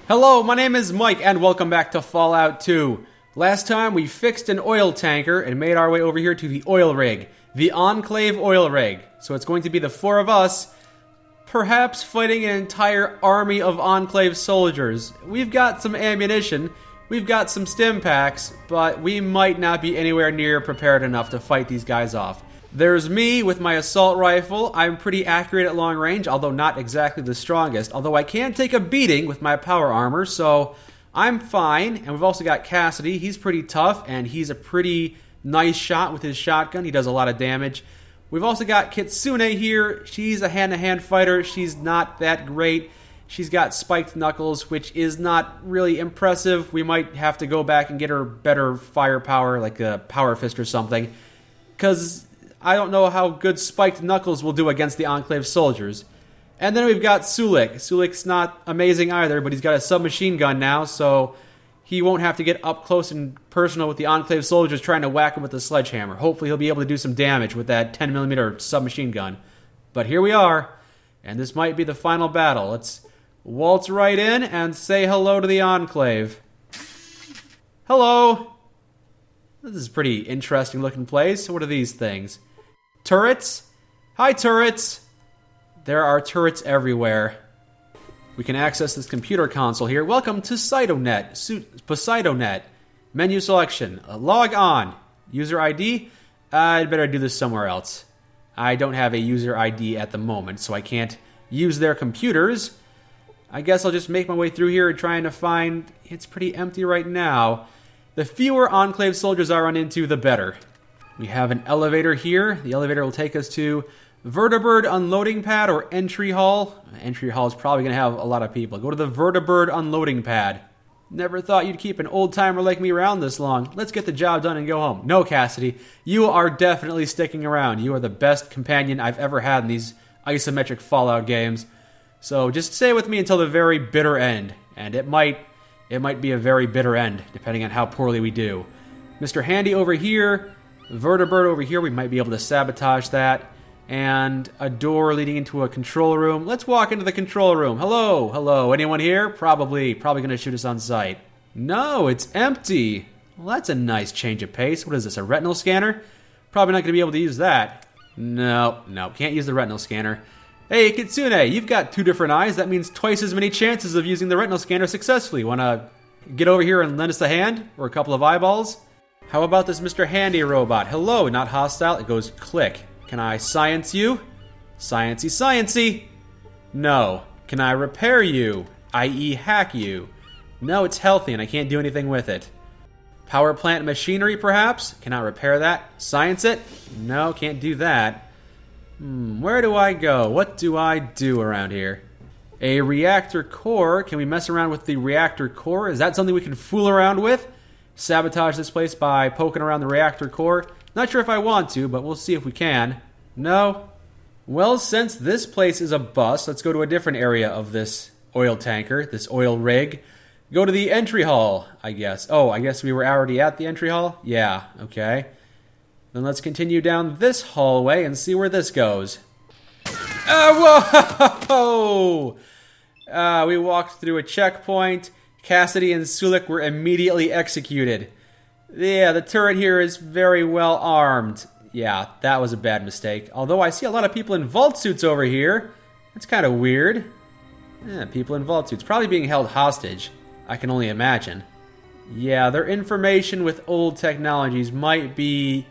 Hello, my name is Mike, and welcome back to Fallout 2. Last time, we fixed an oil tanker and made our way over here to the oil rig. The Enclave oil rig. So it's going to be the four of us, perhaps fighting an entire army of Enclave soldiers. We've got some ammunition, we've got some stim packs, but we might not be anywhere near prepared enough to fight these guys off. There's me with my assault rifle. I'm pretty accurate at long range, although not exactly the strongest. Although I can take a beating with my power armor, so I'm fine. And we've also got Cassidy. He's pretty tough, and he's a pretty nice shot with his shotgun. He does a lot of damage. We've also got Kitsune here. She's a hand-to-hand fighter. She's not that great. She's got spiked knuckles, which is not really impressive. We might have to go back and get her better firepower, like a power fist or something, because I don't know how good spiked knuckles will do against the Enclave soldiers. And then we've got Sulik. Sulik's not amazing either, but he's got a submachine gun now, so he won't have to get up close and personal with the Enclave soldiers trying to whack him with a sledgehammer. Hopefully he'll be able to do some damage with that 10mm submachine gun. But here we are, and this might be the final battle. Let's waltz right in and say hello to the Enclave. Hello! This is a pretty interesting looking place. What are these things? Turrets? Hi, turrets! There are turrets everywhere. We can access this computer console here. Welcome to Poseidonet. Menu selection. Log on. User ID? I'd better do this somewhere else. I don't have a user ID at the moment, so I can't use their computers. I guess I'll just make my way through here trying to find... It's pretty empty right now. The fewer Enclave soldiers I run into, the better. We have an elevator here. The elevator will take us to Vertibird Unloading Pad or Entry Hall. Entry Hall is probably going to have a lot of people. Go to the Vertibird Unloading Pad. Never thought you'd keep an old-timer like me around this long. Let's get the job done and go home. No, Cassidy. You are definitely sticking around. You are the best companion I've ever had in these isometric Fallout games. So just stay with me until the very bitter end. And it might be a very bitter end, depending on how poorly we do. Mr. Handy over here, Vertibird over here, we might be able to sabotage that. And a door leading into a control room. Let's walk into the control room. Hello, hello, anyone here? Probably going to shoot us on sight. No, it's empty. Well, that's a nice change of pace. What is this, a retinal scanner? Probably not going to be able to use that. No, can't use the retinal scanner. Hey, Kitsune, you've got 2 different eyes. That means twice as many chances of using the retinal scanner successfully. Want to get over here and lend us a hand? Or a couple of eyeballs? How about this Mr. Handy robot? Hello, not hostile. It goes click. Can I science you? Sciencey. No. Can I repair you? I.e. hack you? No, it's healthy and I can't do anything with it. Power plant machinery, perhaps? Can I repair that? Science it? No, can't do that. Where do I go? What do I do around here? A reactor core. Can we mess around with the reactor core? Is that something we can fool around with? Sabotage this place by poking around the reactor core? Not sure if I want to, but we'll see if we can. No? Well, since this place is a bust, let's go to a different area of this oil tanker, this oil rig. Go to the entry hall, I guess. Oh, I guess we were already at the entry hall? Yeah, okay. Then let's continue down this hallway and see where this goes. Whoa! We walked through a checkpoint. Cassidy and Sulik were immediately executed. Yeah, the turret here is very well armed. Yeah, that was a bad mistake. Although I see a lot of people in vault suits over here. That's kind of weird. Yeah, people in vault suits. Probably being held hostage. I can only imagine. Yeah, their information with old technologies might be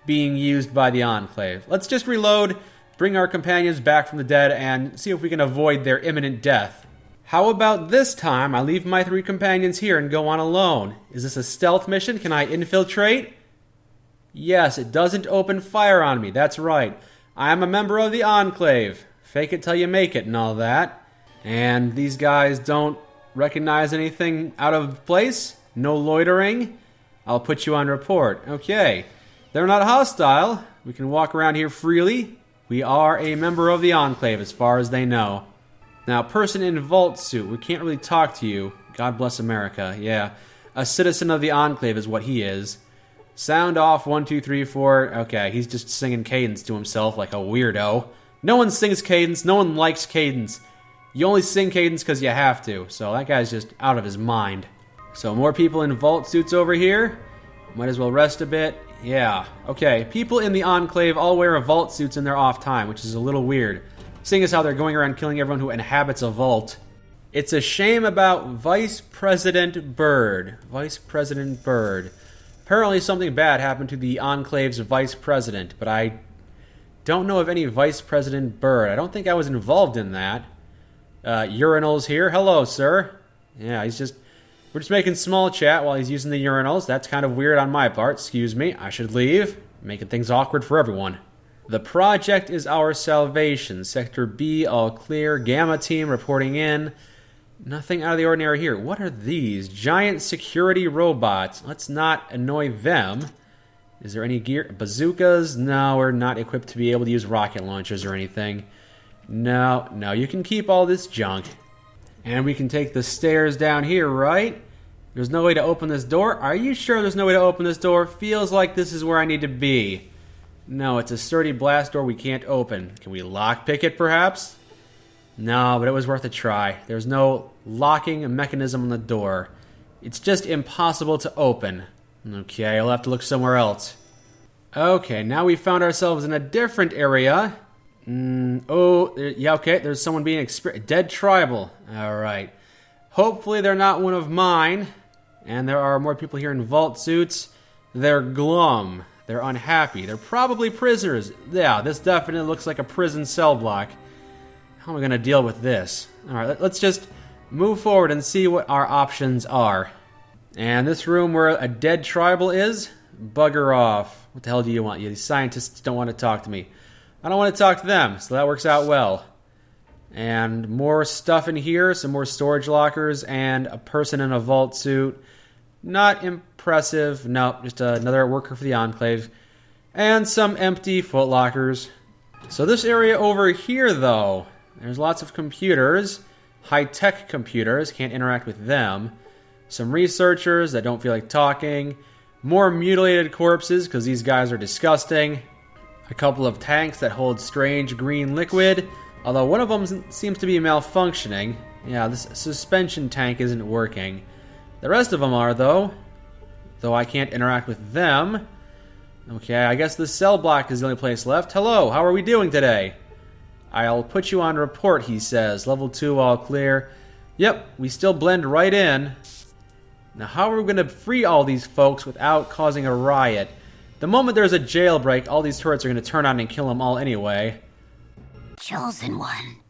being used by the Enclave. Let's just reload, bring our companions back from the dead, and see if we can avoid their imminent death. How about this time I leave my 3 companions here and go on alone? Is this a stealth mission? Can I infiltrate? Yes, it doesn't open fire on me. That's right. I'm a member of the Enclave. Fake it till you make it and all that. And these guys don't recognize anything out of place? No loitering? I'll put you on report. Okay. They're not hostile. We can walk around here freely. We are a member of the Enclave as far as they know. Now, person in vault suit, we can't really talk to you. God bless America, yeah. A citizen of the Enclave is what he is. Sound off, 1, 2, 3, 4. Okay, he's just singing cadence to himself like a weirdo. No one sings cadence, no one likes cadence. You only sing Cadence because you have to, so that guy's just out of his mind. So more people in vault suits over here. Might as well rest a bit. Yeah, okay. People in the Enclave all wear vault suits in their off time, which is a little weird, seeing as how they're going around killing everyone who inhabits a vault. It's a shame about Vice President Byrd. Vice President Byrd. Apparently something bad happened to the Enclave's vice president, but I don't know of any Vice President Byrd. I don't think I was involved in that. Urinals here. Hello, sir. Yeah, we're just making small chat while he's using the urinals. That's kind of weird on my part. Excuse me. I should leave. Making things awkward for everyone. The project is our salvation. Sector B, all clear. Gamma team reporting in. Nothing out of the ordinary here. What are these? Giant security robots. Let's not annoy them. Is there any gear? Bazookas? No, we're not equipped to be able to use rocket launchers or anything. No, you can keep all this junk. And we can take the stairs down here, right? There's no way to open this door? Are you sure there's no way to open this door? Feels like this is where I need to be. No, it's a sturdy blast door we can't open. Can we lockpick it, perhaps? No, but it was worth a try. There's no locking mechanism on the door. It's just impossible to open. Okay, I'll have to look somewhere else. Okay, now we found ourselves in a different area. Okay, there's someone being dead tribal. Alright. Hopefully they're not one of mine. And there are more people here in vault suits. They're glum. They're unhappy. They're probably prisoners. Yeah, this definitely looks like a prison cell block. How am I going to deal with this? Alright, let's just move forward and see what our options are. And this room where a dead tribal is? Bugger off. What the hell do you want? You scientists don't want to talk to me. I don't want to talk to them, so that works out well. And more stuff in here, some more storage lockers, and a person in a vault suit. Not impressive. No, just another worker for the Enclave. And some empty foot lockers. So this area over here, though, there's lots of computers. High-tech computers, can't interact with them. Some researchers that don't feel like talking. More mutilated corpses, because these guys are disgusting. A couple of tanks that hold strange green liquid, although one of them seems to be malfunctioning. Yeah, this suspension tank isn't working. The rest of them are, though I can't interact with them. Okay, I guess the cell block is the only place left. Hello, how are we doing today? I'll put you on report, he says. Level 2, all clear. Yep, we still blend right in. Now, how are we going to free all these folks without causing a riot? The moment there's a jailbreak, all these turrets are going to turn on and kill them all anyway. Chosen One,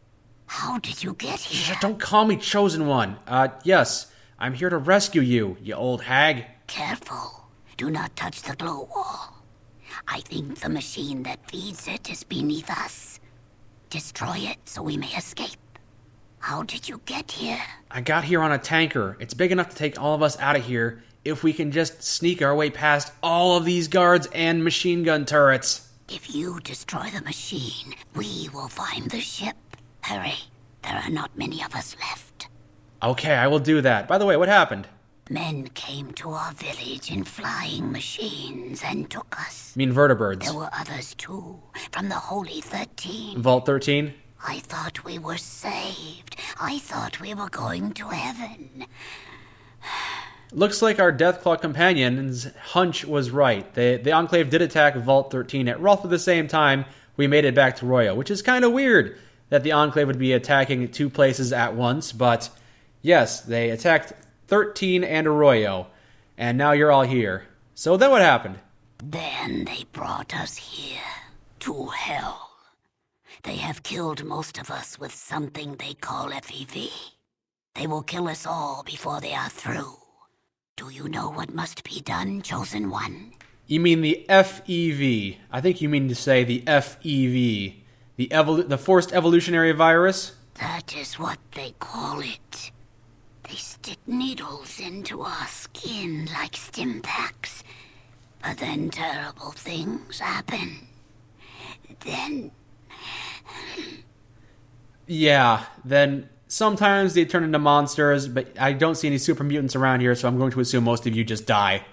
how did you get here? Shh, don't call me Chosen One. Yes, I'm here to rescue you, you old hag. Careful. Do not touch the glow wall. I think the machine that feeds it is beneath us. Destroy it so we may escape. How did you get here? I got here on a tanker. It's big enough to take all of us out of here if we can just sneak our way past all of these guards and machine gun turrets. If you destroy the machine, we will find the ship. Hurry. There are not many of us left. Okay, I will do that. By the way, what happened? Men came to our village in flying machines and took us. You mean vertibirds? There were others too, from the Holy 13. Vault 13? I thought we were saved. I thought we were going to heaven. Looks like our Deathclaw companion's hunch was right. The Enclave did attack Vault 13 at roughly the same time we made it back to Royo, which is kind of weird that the Enclave would be attacking two places at once, but yes, they attacked 13 and Arroyo, and now you're all here. So then what happened? Then they brought us here, to hell. They have killed most of us with something they call FEV. They will kill us all before they are through. Do you know what must be done, Chosen One? You mean the FEV. I think you mean to say the FEV. The Forced Evolutionary Virus? That is what they call it. They stick needles into our skin like stim packs. But then terrible things happen. Yeah, then sometimes they turn into monsters, but I don't see any super mutants around here, so I'm going to assume most of you just die.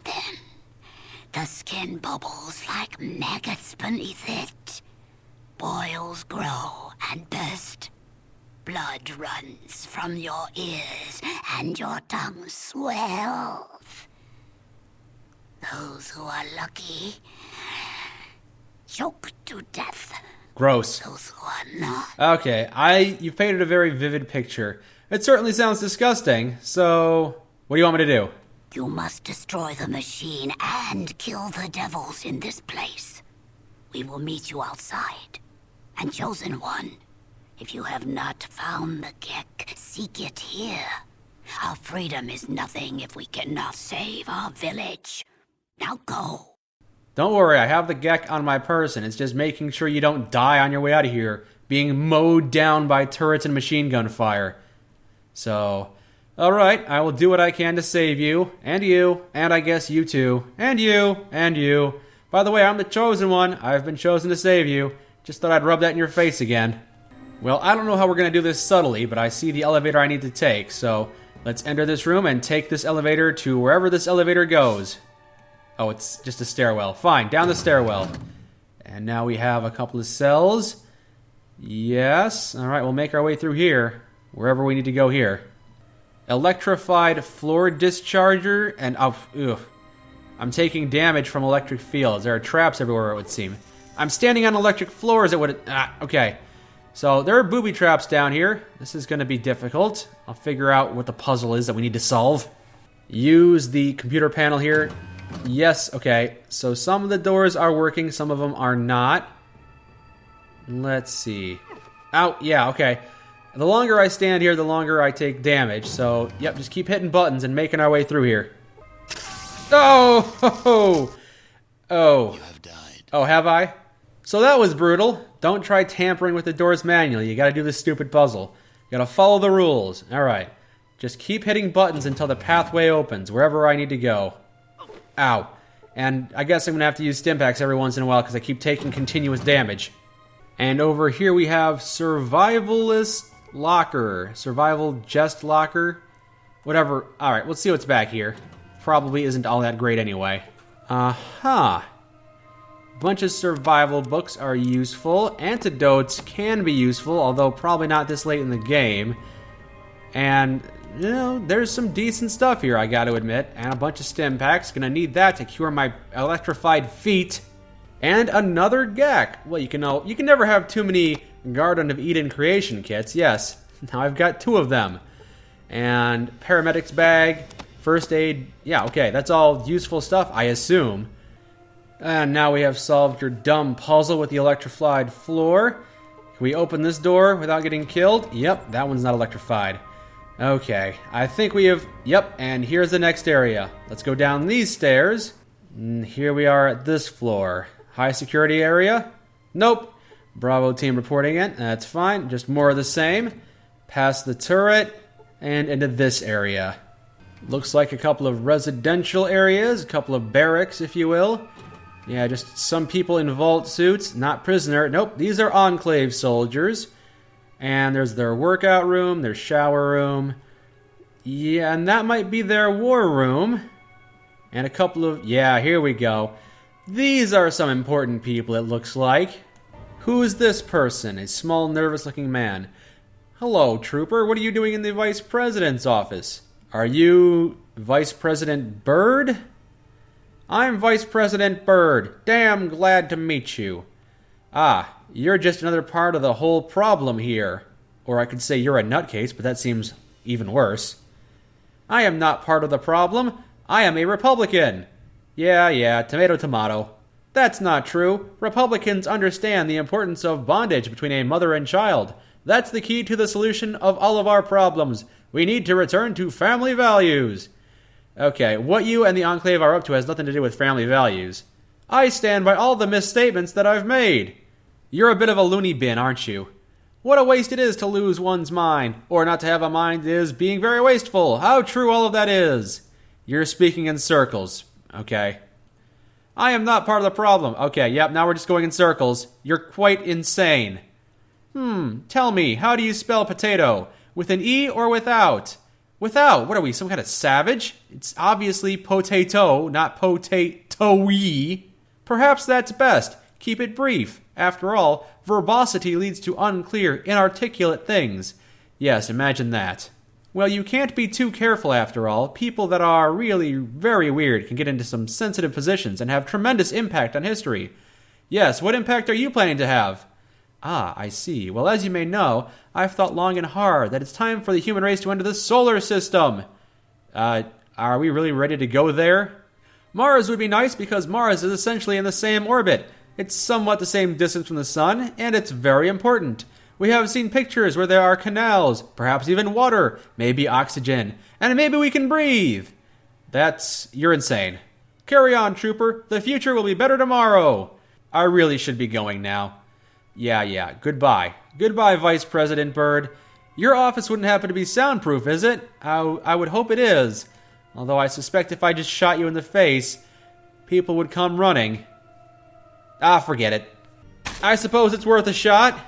Then the skin bubbles like maggots beneath it. Boils grow and burst. Blood runs from your ears and your tongue swells. Those who are lucky choke to death. Gross. Those who are not. Okay, you've painted a very vivid picture. It certainly sounds disgusting, so what do you want me to do? You must destroy the machine and kill the devils in this place. We will meet you outside. And Chosen One, if you have not found the GECK, seek it here. Our freedom is nothing if we cannot save our village. Now go. Don't worry, I have the GECK on my person. It's just making sure you don't die on your way out of here, being mowed down by turrets and machine gun fire. So, alright, I will do what I can to save you, and I guess you too, and you. By the way, I'm the Chosen One. I've been chosen to save you. Just thought I'd rub that in your face again. Well, I don't know how we're going to do this subtly, but I see the elevator I need to take, so let's enter this room and take this elevator to wherever this elevator goes. Oh, it's just a stairwell. Fine, down the stairwell. And now we have a couple of cells. Yes. Alright, we'll make our way through here. Wherever we need to go here. Electrified floor discharger. And, I'm taking damage from electric fields. There are traps everywhere, it would seem. I'm standing on electric floors, okay. So, there are booby traps down here. This is going to be difficult. I'll figure out what the puzzle is that we need to solve. Use the computer panel here. Yes, okay. So some of the doors are working, some of them are not. Let's see. Ow, yeah, okay. The longer I stand here, the longer I take damage. So, yep, just keep hitting buttons and making our way through here. Oh! Oh. You have died. Oh, have I? So that was brutal. Don't try tampering with the doors manually. You gotta do this stupid puzzle. You gotta follow the rules. Alright. Just keep hitting buttons until the pathway opens, wherever I need to go. Ow. And I guess I'm going to have to use Stimpaks every once in a while because I keep taking continuous damage. And over here we have Survivalist Locker. Survival Jest Locker. Whatever. Alright, let's see what's back here. Probably isn't all that great anyway. Bunch of survival books are useful. Antidotes can be useful, although probably not this late in the game. And you know, there's some decent stuff here, I gotta admit. And a bunch of Stimpaks. Gonna need that to cure my electrified feet. And another GECK. Well, you can never have too many Garden of Eden creation kits. Yes, now I've got 2 of them. And paramedics bag, first aid. Yeah, okay, that's all useful stuff, I assume. And now we have solved your dumb puzzle with the electrified floor. Can we open this door without getting killed? Yep, that one's not electrified. Okay, I think we have... Yep, and here's the next area. Let's go down these stairs. And here we are at this floor. High security area? Nope. Bravo team reporting in. That's fine. Just more of the same. Past the turret. And into this area. Looks like a couple of residential areas. A couple of barracks, if you will. Yeah, just some people in vault suits. Not prisoner. Nope, these are Enclave soldiers. And there's their workout room, their shower room. Yeah, and that might be their war room. And a couple of... Yeah, here we go. These are some important people, it looks like. Who is this person? A small, nervous-looking man. Hello, trooper. What are you doing in the Vice President's office? Are you Vice President Bird? I'm Vice President Bird. Damn glad to meet you. Ah, you're just another part of the whole problem here. Or I could say you're a nutcase, but that seems even worse. I am not part of the problem. I am a Republican. Yeah, tomato, tomato. That's not true. Republicans understand the importance of bondage between a mother and child. That's the key to the solution of all of our problems. We need to return to family values. Okay, what you and the Enclave are up to has nothing to do with family values. I stand by all the misstatements that I've made. You're a bit of a loony bin, aren't you? What a waste it is to lose one's mind, or not to have a mind is being very wasteful. How true all of that is. You're speaking in circles. Okay. I am not part of the problem. Okay, yep, now we're just going in circles. You're quite insane. Tell me, how do you spell potato? With an E or without? Without? What are we, some kind of savage? It's obviously potato, not potato-y. Perhaps that's best. Keep it brief. After all, verbosity leads to unclear, inarticulate things. Yes, imagine that. Well, you can't be too careful after all. People that are really very weird can get into some sensitive positions and have tremendous impact on history. Yes, what impact are you planning to have? Ah, I see. Well, as you may know, I've thought long and hard that it's time for the human race to enter the solar system. Are we really ready to go there? Mars would be nice because Mars is essentially in the same orbit. It's somewhat the same distance from the sun, and it's very important. We have seen pictures where there are canals, perhaps even water, maybe oxygen, and maybe we can breathe. You're insane. Carry on, trooper. The future will be better tomorrow. I really should be going now. Yeah. Goodbye. Goodbye, Vice President Byrd. Your office wouldn't happen to be soundproof, is it? I would hope it is. Although I suspect if I just shot you in the face, people would come running. Forget it. I suppose it's worth a shot.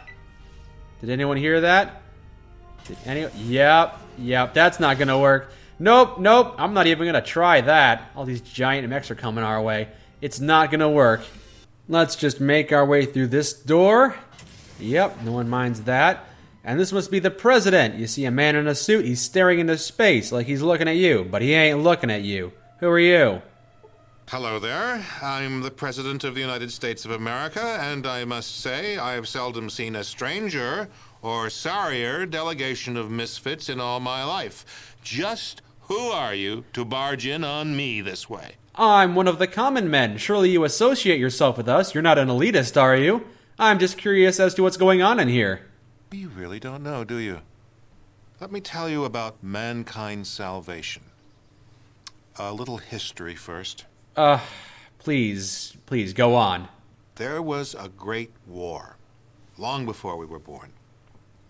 Did anyone hear that? Yep, that's not gonna work. Nope, I'm not even gonna try that. All these giant mechs are coming our way. It's not gonna work. Let's just make our way through this door. Yep, no one minds that. And this must be the president. You see a man in a suit, he's staring into space like he's looking at you, but he ain't looking at you. Who are you? Hello there. I'm the President of the United States of America, and I must say I've seldom seen a stranger or sorrier delegation of misfits in all my life. Just who are you to barge in on me this way? I'm one of the common men. Surely you associate yourself with us. You're not an elitist, are you? I'm just curious as to what's going on in here. You really don't know, do you? Let me tell you about mankind's salvation. A little history first. Please, go on. There was a great war, long before we were born.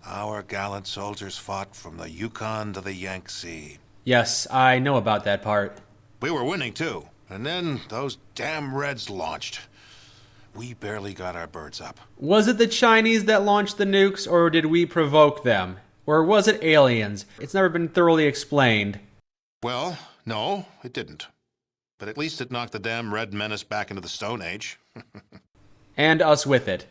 Our gallant soldiers fought from the Yukon to the Yangtze. Yes, I know about that part. We were winning, too. And then those damn Reds launched. We barely got our birds up. Was it the Chinese that launched the nukes, or did we provoke them? Or was it aliens? It's never been thoroughly explained. Well, no, it didn't. But at least it knocked the damn Red Menace back into the Stone Age. And us with it.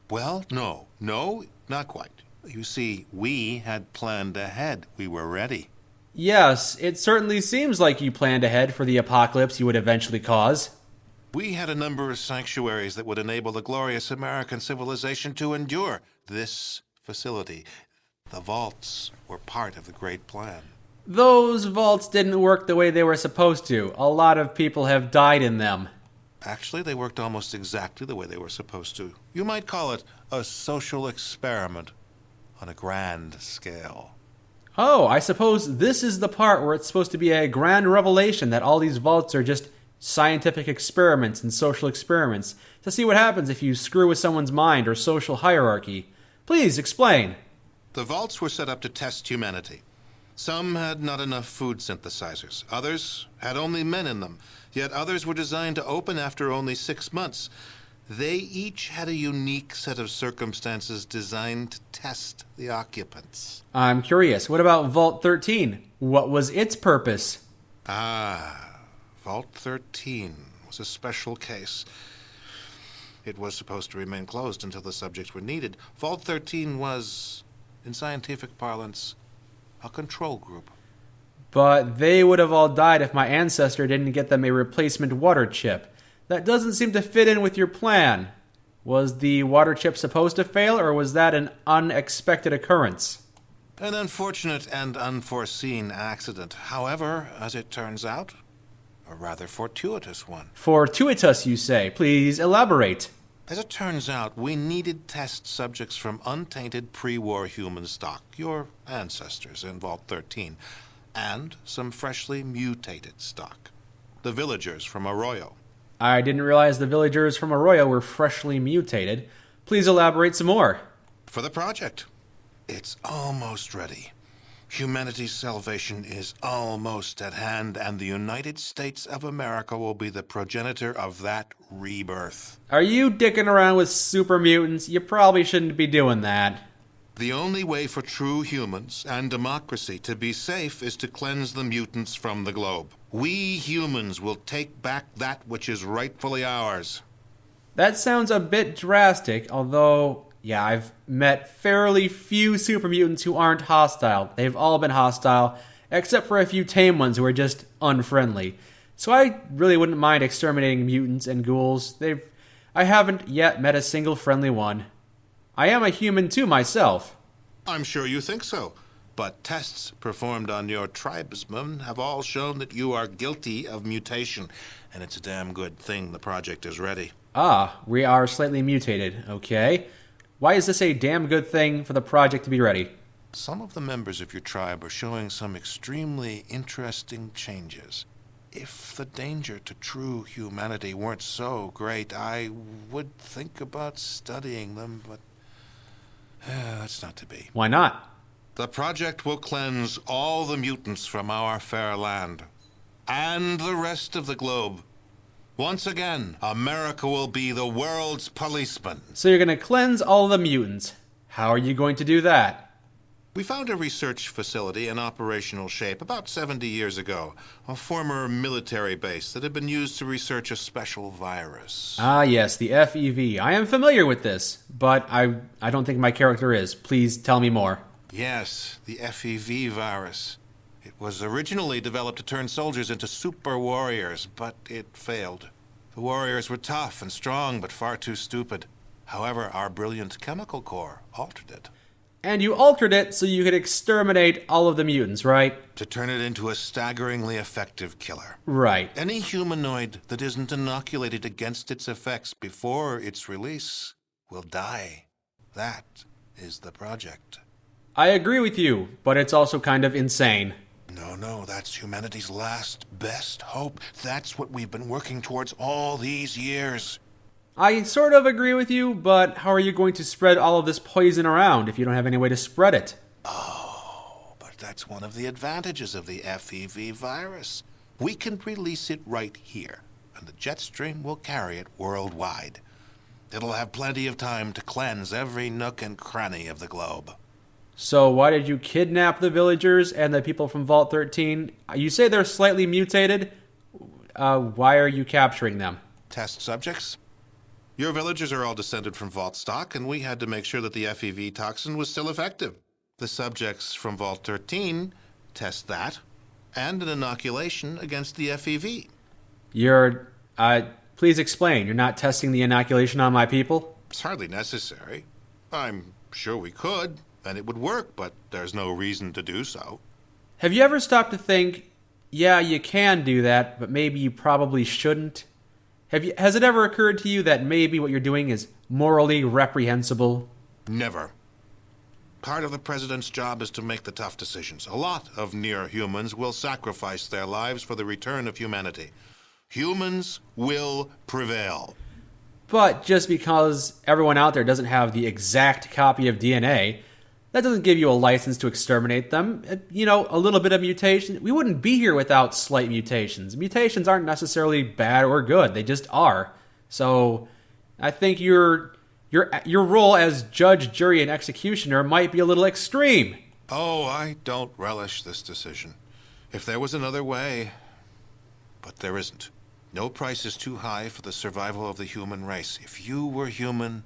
Well, no, not quite. You see, we had planned ahead. We were ready. Yes, it certainly seems like you planned ahead for the apocalypse you would eventually cause. We had a number of sanctuaries that would enable the glorious American civilization to endure. This facility, the vaults, were part of the great plan. Those vaults didn't work the way they were supposed to. A lot of people have died in them. Actually, they worked almost exactly the way they were supposed to. You might call it a social experiment on a grand scale. Oh, I suppose this is the part where it's supposed to be a grand revelation that all these vaults are just scientific experiments and social experiments to see what happens if you screw with someone's mind or social hierarchy. Please, explain. The vaults were set up to test humanity. Some had not enough food synthesizers. Others had only men in them. Yet others were designed to open after only 6 months. They each had a unique set of circumstances designed to test the occupants. I'm curious, what about Vault 13? What was its purpose? Vault 13 was a special case. It was supposed to remain closed until the subjects were needed. Vault 13 was, in scientific parlance, a control group. But they would have all died if my ancestor didn't get them a replacement water chip. That doesn't seem to fit in with your plan. Was the water chip supposed to fail, or was that an unexpected occurrence? An unfortunate and unforeseen accident. However, as it turns out, a rather fortuitous one. Fortuitous, you say. Please elaborate. As it turns out, we needed test subjects from untainted pre-war human stock, your ancestors in Vault 13, and some freshly mutated stock, the villagers from Arroyo. I didn't realize the villagers from Arroyo were freshly mutated. Please elaborate some more. For the project, it's almost ready. Humanity's salvation is almost at hand, and the United States of America will be the progenitor of that rebirth. Are you dicking around with super mutants? You probably shouldn't be doing that. The only way for true humans and democracy to be safe is to cleanse the mutants from the globe. We humans will take back that which is rightfully ours. That sounds a bit drastic, although Yeah, I've met fairly few super mutants who aren't hostile. They've all been hostile, except for a few tame ones who are just unfriendly. So I really wouldn't mind exterminating mutants and ghouls. I haven't yet met a single friendly one. I am a human too myself. I'm sure you think so. But tests performed on your tribesmen have all shown that you are guilty of mutation. And it's a damn good thing the project is ready. Ah, we are slightly mutated. Okay. Why is this a damn good thing for the project to be ready? Some of the members of your tribe are showing some extremely interesting changes. If the danger to true humanity weren't so great, I would think about studying them, but that's not to be. Why not? The project will cleanse all the mutants from our fair land and the rest of the globe. Once again, America will be the world's policeman. So you're going to cleanse all the mutants. How are you going to do that? We found a research facility in operational shape about 70 years ago, a former military base that had been used to research a special virus. Ah, yes, the FEV. I am familiar with this, but I don't think my character is. Please tell me more. Yes, the FEV virus. It was originally developed to turn soldiers into super warriors, but it failed. The warriors were tough and strong, but far too stupid. However, our brilliant chemical core altered it. And you altered it so you could exterminate all of the mutants, right? To turn it into a staggeringly effective killer. Right. Any humanoid that isn't inoculated against its effects before its release will die. That is the project. I agree with you, but it's also kind of insane. No, that's humanity's last, best hope. That's what we've been working towards all these years. I sort of agree with you, but how are you going to spread all of this poison around if you don't have any way to spread it? Oh, but that's one of the advantages of the FEV virus. We can release it right here, and the jet stream will carry it worldwide. It'll have plenty of time to cleanse every nook and cranny of the globe. So why did you kidnap the villagers and the people from Vault 13? You say they're slightly mutated. Why are you capturing them? Test subjects? Your villagers are all descended from Vault stock, and we had to make sure that the FEV toxin was still effective. The subjects from Vault 13 test that, and an inoculation against the FEV. Please explain. You're not testing the inoculation on my people? It's hardly necessary. I'm sure we could, and it would work, but there's no reason to do so. Have you ever stopped to think, yeah, you can do that, but maybe you probably shouldn't? Has it ever occurred to you that maybe what you're doing is morally reprehensible? Never. Part of the president's job is to make the tough decisions. A lot of near-humans will sacrifice their lives for the return of humanity. Humans will prevail. But just because everyone out there doesn't have the exact copy of DNA, that doesn't give you a license to exterminate them. A little bit of mutation. We wouldn't be here without slight mutations. Mutations aren't necessarily bad or good. They just are. So I think your role as judge, jury, and executioner might be a little extreme. Oh, I don't relish this decision. If there was another way, but there isn't. No price is too high for the survival of the human race. If you were human,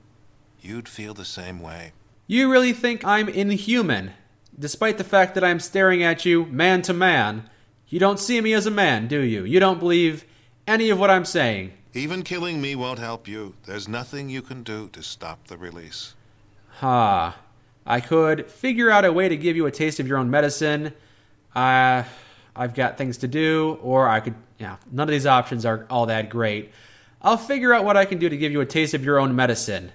you'd feel the same way. You really think I'm inhuman? Despite the fact that I'm staring at you man to man, you don't see me as a man, do you? You don't believe any of what I'm saying. Even killing me won't help you. There's nothing you can do to stop the release. I could figure out a way to give you a taste of your own medicine. I've got things to do, or I could... none of these options are all that great. I'll figure out what I can do to give you a taste of your own medicine.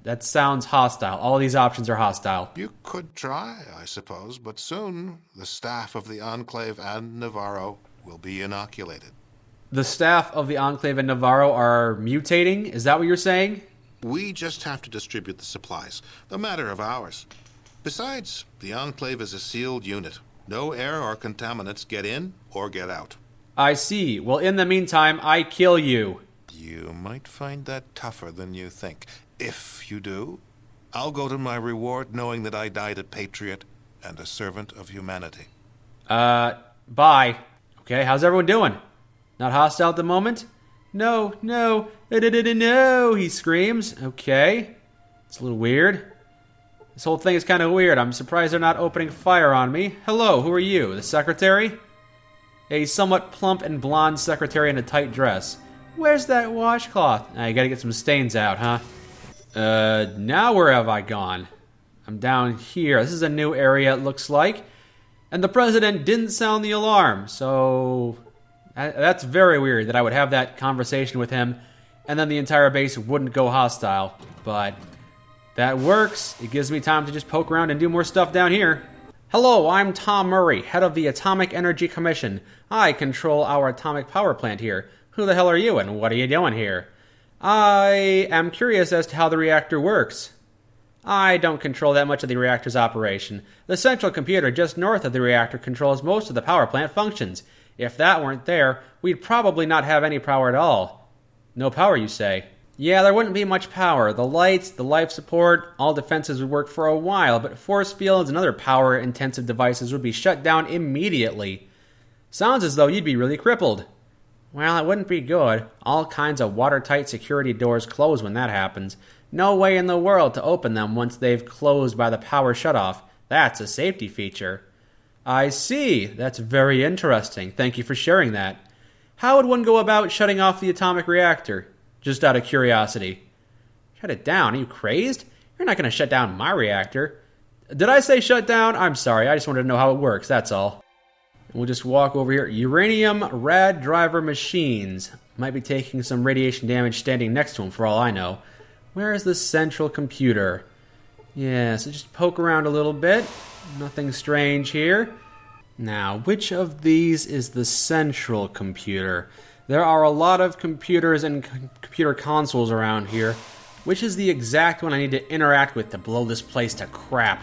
That sounds hostile. All these options are hostile. You could try, I suppose, but soon the staff of the Enclave and Navarro will be inoculated. The staff of the Enclave and Navarro are mutating? Is that what you're saying? We just have to distribute the supplies. A matter of hours. Besides, the Enclave is a sealed unit. No air or contaminants get in or get out. I see. Well, in the meantime, I kill you. You might find that tougher than you think. If you do, I'll go to my reward knowing that I died a patriot and a servant of humanity. Bye. Okay, how's everyone doing? Not hostile at the moment? No, he screams. Okay. It's a little weird. This whole thing is kind of weird. I'm surprised they're not opening fire on me. Hello, who are you? The secretary? A somewhat plump and blonde secretary in a tight dress. Where's that washcloth? You gotta get some stains out, huh? Now where have I gone? I'm down here. This is a new area, it looks like. And the president didn't sound the alarm, so... That's very weird that I would have that conversation with him and then the entire base wouldn't go hostile. But that works. It gives me time to just poke around and do more stuff down here. Hello, I'm Tom Murray, head of the Atomic Energy Commission. I control our atomic power plant here. Who the hell are you and what are you doing here? I am curious as to how the reactor works. I don't control that much of the reactor's operation. The central computer just north of the reactor controls most of the power plant functions. If that weren't there, we'd probably not have any power at all. No power, you say? Yeah, there wouldn't be much power. The lights, the life support, all defenses would work for a while, but force fields and other power-intensive devices would be shut down immediately. Sounds as though you'd be really crippled. Well, it wouldn't be good. All kinds of watertight security doors close when that happens. No way in the world to open them once they've closed by the power shutoff. That's a safety feature. I see. That's very interesting. Thank you for sharing that. How would one go about shutting off the atomic reactor? Just out of curiosity. Shut it down? Are you crazed? You're not going to shut down my reactor. Did I say shut down? I'm sorry. I just wanted to know how it works. That's all. We'll just walk over here. Uranium rad driver machines. Might be taking some radiation damage standing next to them for all I know. Where is the central computer? Yeah, so just poke around a little bit. Nothing strange here. Now, which of these is the central computer? There are a lot of computers and computer consoles around here. Which is the exact one I need to interact with to blow this place to crap?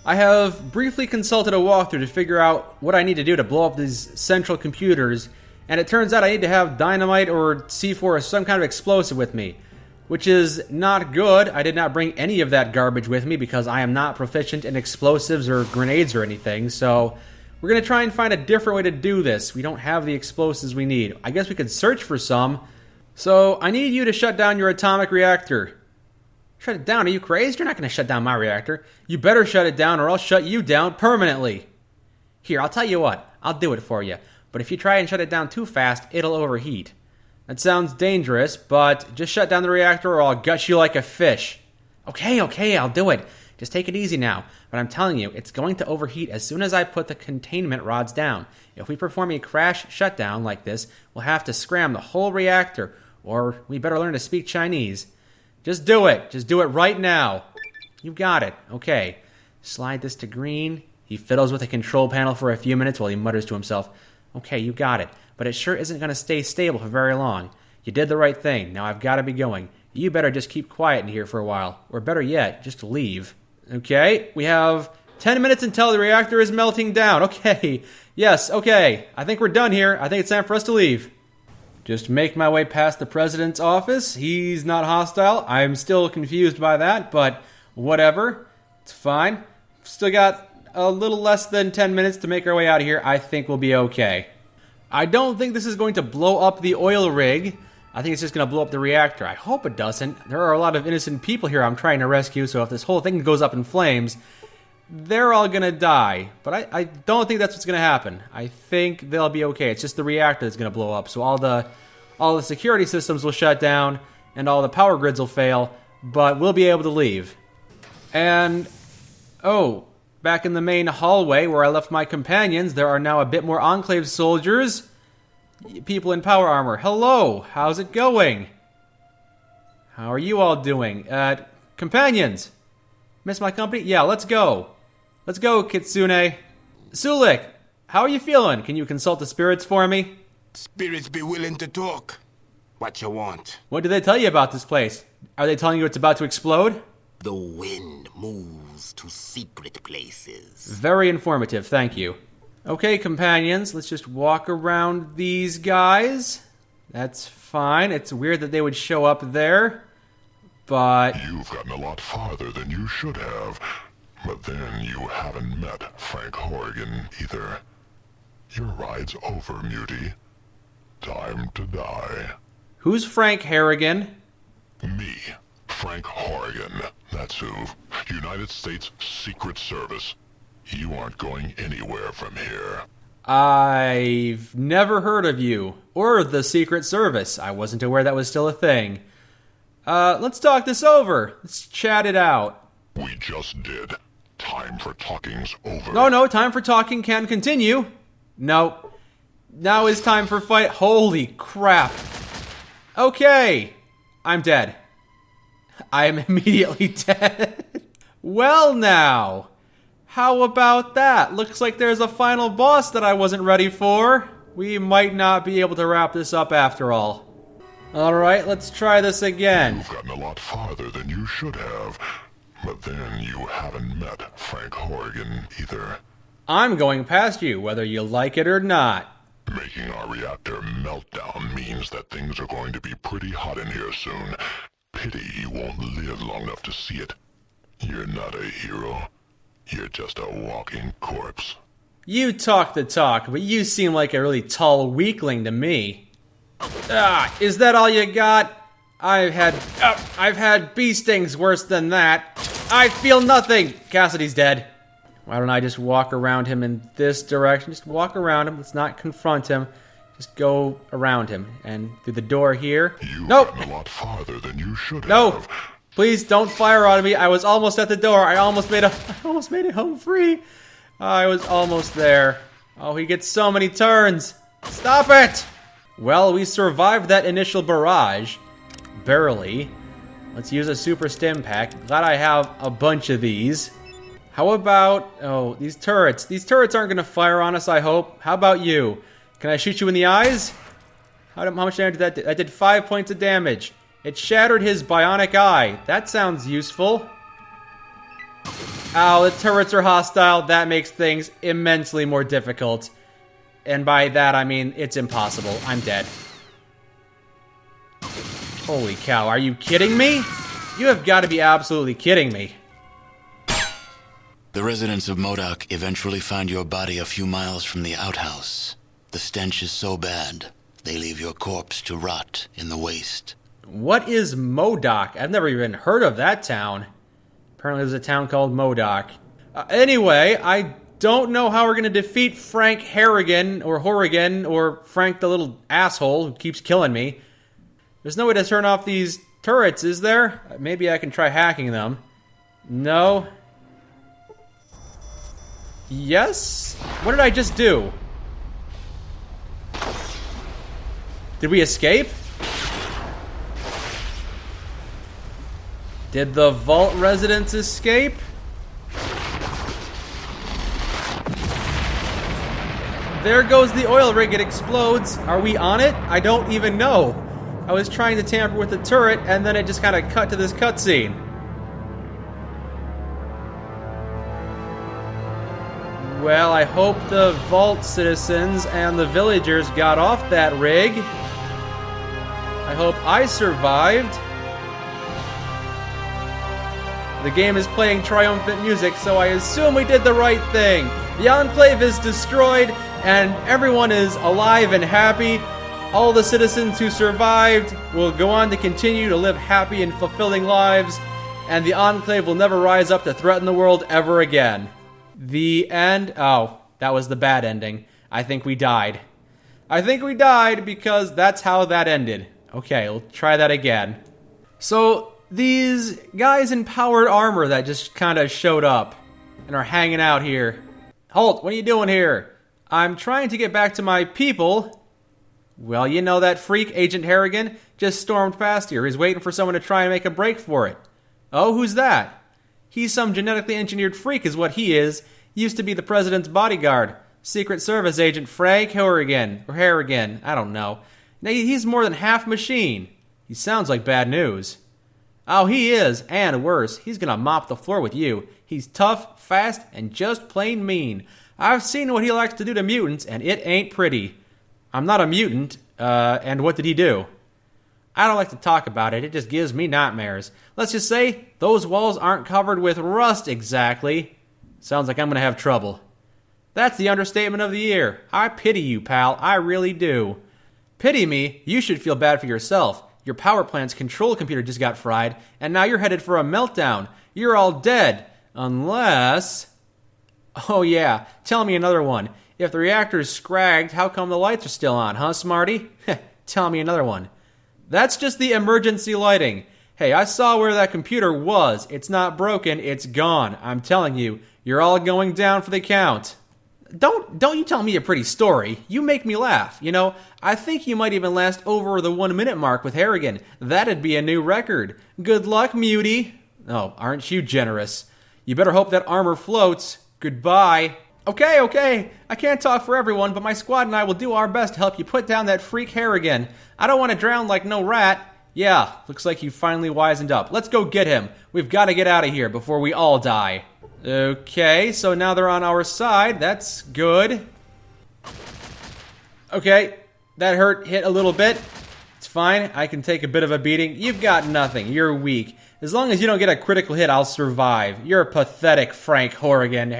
I have briefly consulted a walkthrough to figure out what I need to do to blow up these central computers, and it turns out I need to have dynamite or C4 or some kind of explosive with me, which is not good. I did not bring any of that garbage with me because I am not proficient in explosives or grenades or anything, so we're going to try and find a different way to do this. We don't have the explosives we need. I guess we could search for some. So I need you to shut down your atomic reactor. Shut it down? Are you crazy? You're not going to shut down my reactor. You better shut it down or I'll shut you down permanently. Here, I'll tell you what. I'll do it for you. But if you try and shut it down too fast, it'll overheat. That sounds dangerous, but just shut down the reactor or I'll gut you like a fish. Okay, I'll do it. Just take it easy now. But I'm telling you, it's going to overheat as soon as I put the containment rods down. If we perform a crash shutdown like this, we'll have to scram the whole reactor, or we better learn to speak Chinese. Just do it. Just do it right now. You got it. Okay. Slide this to green. He fiddles with the control panel for a few minutes while he mutters to himself. Okay, you got it. But it sure isn't going to stay stable for very long. You did the right thing. Now I've got to be going. You better just keep quiet in here for a while. Or better yet, just leave. Okay, we have 10 minutes until the reactor is melting down. Okay, yes, okay. I think we're done here. I think it's time for us to leave. Just make my way past the president's office. He's not hostile. I'm still confused by that, but whatever. It's fine. Still got a little less than 10 minutes to make our way out of here. I think we'll be okay. I don't think this is going to blow up the oil rig. I think it's just going to blow up the reactor. I hope it doesn't. There are a lot of innocent people here I'm trying to rescue, so if this whole thing goes up in flames, they're all going to die. But I don't think that's what's going to happen. I think they'll be okay. It's just the reactor that's going to blow up, so all the security systems will shut down, and all the power grids will fail, but we'll be able to leave. And, back in the main hallway where I left my companions, there are now a bit more Enclave soldiers. People in power armor. Hello, how's it going? How are you all doing? Companions. Miss my company? Yeah, let's go. Let's go, Kitsune. Sulik, how are you feeling? Can you consult the spirits for me? Spirits be willing to talk. What you want? What do they tell you about this place? Are they telling you it's about to explode? The wind moves to secret places. Very informative, thank you. Okay, companions, let's just walk around these guys. That's fine. It's weird that they would show up there, but... You've gotten a lot farther than you should have. But then you haven't met Frank Horrigan either. Your ride's over, Mutie. Time to die. Who's Frank Horrigan? Me, Frank Horrigan. That's who. United States Secret Service. You aren't going anywhere from here. I've never heard of you, or the Secret Service. I wasn't aware that was still a thing. Let's talk this over. Let's chat it out. We just did. Time for talking's over. No, time for talking can continue. No. Now is time for fight. Holy crap. Okay. I'm dead. I am immediately dead. Well now. How about that? Looks like there's a final boss that I wasn't ready for. We might not be able to wrap this up after all. Alright, let's try this again. You've gotten a lot farther than you should have. But then you haven't met Frank Horrigan either. I'm going past you, whether you like it or not. Making our reactor meltdown means that things are going to be pretty hot in here soon. Pity you won't live long enough to see it. You're not a hero. You're just a walking corpse. You talk the talk, but you seem like a really tall weakling to me. Is that all you got? I've had bee stings worse than that. I feel nothing. Cassidy's dead. Why don't I just walk around him in this direction? Just walk around him. Let's not confront him. Just go around him and through the door here. You've nope. gotten a lot farther than you should no. have. Please don't fire on me. I was almost at the door. I almost made it home free. I was almost there. Oh, he gets so many turns. Stop it! Well, we survived that initial barrage. Barely. Let's use a super stim pack. Glad I have a bunch of these. How about... oh, these turrets. These turrets aren't going to fire on us, I hope. How about you? Can I shoot you in the eyes? How much damage did that do? That did 5 points of damage. It shattered his bionic eye. That sounds useful. Ow, the turrets are hostile. That makes things immensely more difficult. And by that, I mean it's impossible. I'm dead. Holy cow, are you kidding me? You have got to be absolutely kidding me. The residents of Modoc eventually find your body a few miles from the outhouse. The stench is so bad, they leave your corpse to rot in the waste. What is Modoc? I've never even heard of that town. Apparently there's a town called Modoc. Anyway, I don't know how we're going to defeat Frank Horrigan, or Frank the little asshole who keeps killing me. There's no way to turn off these turrets, is there? Maybe I can try hacking them. No. Yes? What did I just do? Did we escape? Did the vault residents escape? There goes the oil rig, it explodes. Are we on it? I don't even know. I was trying to tamper with the turret, and then it just kind of cut to this cutscene. Well, I hope the vault citizens and the villagers got off that rig. I hope I survived. The game is playing triumphant music, so I assume we did the right thing. The Enclave is destroyed, and everyone is alive and happy. All the citizens who survived will go on to continue to live happy and fulfilling lives, and the Enclave will never rise up to threaten the world ever again. The end? Oh, that was the bad ending. I think we died. I think we died because that's how that ended. Okay, we'll try that again. So, these guys in powered armor that just kind of showed up and are hanging out here. Halt, what are you doing here? I'm trying to get back to my people. Well, you know that freak, Agent Horrigan, just stormed past here. He's waiting for someone to try and make a break for it. Oh, who's that? He's some genetically engineered freak is what he is. He used to be the president's bodyguard. Secret Service agent Frank Horrigan. Or Horrigan, I don't know. Now, he's more than half machine. He sounds like bad news. Oh, he is, and worse, he's gonna mop the floor with you. He's tough, fast, and just plain mean. I've seen what he likes to do to mutants, and it ain't pretty. I'm not a mutant, and what did he do? I don't like to talk about it, it just gives me nightmares. Let's just say, those walls aren't covered with rust exactly. Sounds like I'm gonna have trouble. That's the understatement of the year. I pity you, pal, I really do. Pity me? You should feel bad for yourself. Your power plant's control computer just got fried, and now you're headed for a meltdown. You're all dead. Unless... Oh yeah, tell me another one. If the reactor's scragged, how come the lights are still on, huh, Smarty? Tell me another one. That's just the emergency lighting. Hey, I saw where that computer was. It's not broken, it's gone. I'm telling you, you're all going down for the count. Don't you tell me a pretty story. You make me laugh. You know, I think you might even last over the 1 minute mark with Horrigan. That'd be a new record. Good luck, Mutie. Oh, aren't you generous? You better hope that armor floats. Goodbye. Okay. I can't talk for everyone, but my squad and I will do our best to help you put down that freak Horrigan. I don't want to drown like no rat. Yeah, looks like you finally wisened up. Let's go get him. We've got to get out of here before we all die. Okay, so now they're on our side. That's good. Okay, that hit a little bit. It's fine. I can take a bit of a beating. You've got nothing. You're weak. As long as you don't get a critical hit, I'll survive. You're pathetic, Frank Horrigan.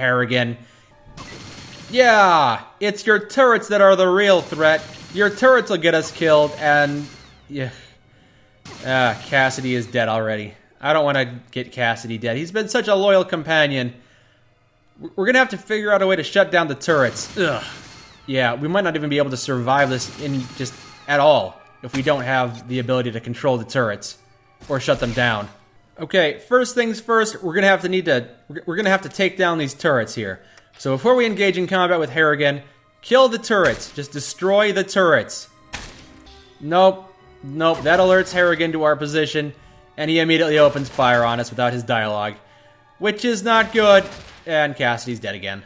Yeah, it's your turrets that are the real threat. Your turrets will get us killed, and... yeah. Cassidy is dead already. I don't want to get Cassidy dead. He's been such a loyal companion. We're going to have to figure out a way to shut down the turrets. Ugh. Yeah, we might not even be able to survive this at all if we don't have the ability to control the turrets or shut them down. Okay, first things first, we're going to have to take down these turrets here. So before we engage in combat with Horrigan, kill the turrets. Just destroy the turrets. Nope, that alerts Horrigan to our position, and he immediately opens fire on us without his dialogue, which is not good. And Cassidy's dead again.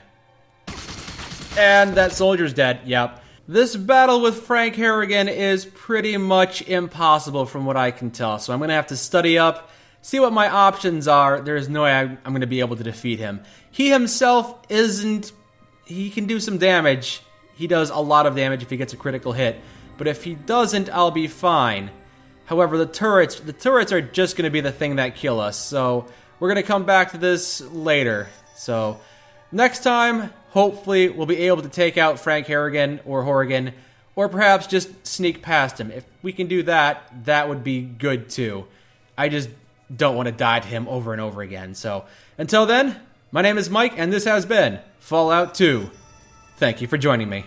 And that soldier's dead, yep. This battle with Frank Horrigan is pretty much impossible from what I can tell, so I'm going to have to study up, see what my options are. There's no way I'm going to be able to defeat him. He himself isn't... He can do some damage. He does a lot of damage if he gets a critical hit. But if he doesn't, I'll be fine. However, the turrets are just going to be the thing that kill us. So we're going to come back to this later. So next time, hopefully, we'll be able to take out Frank Horrigan, or perhaps just sneak past him. If we can do that, that would be good too. I just don't want to die to him over and over again. So until then, my name is Mike, and this has been Fallout 2. Thank you for joining me.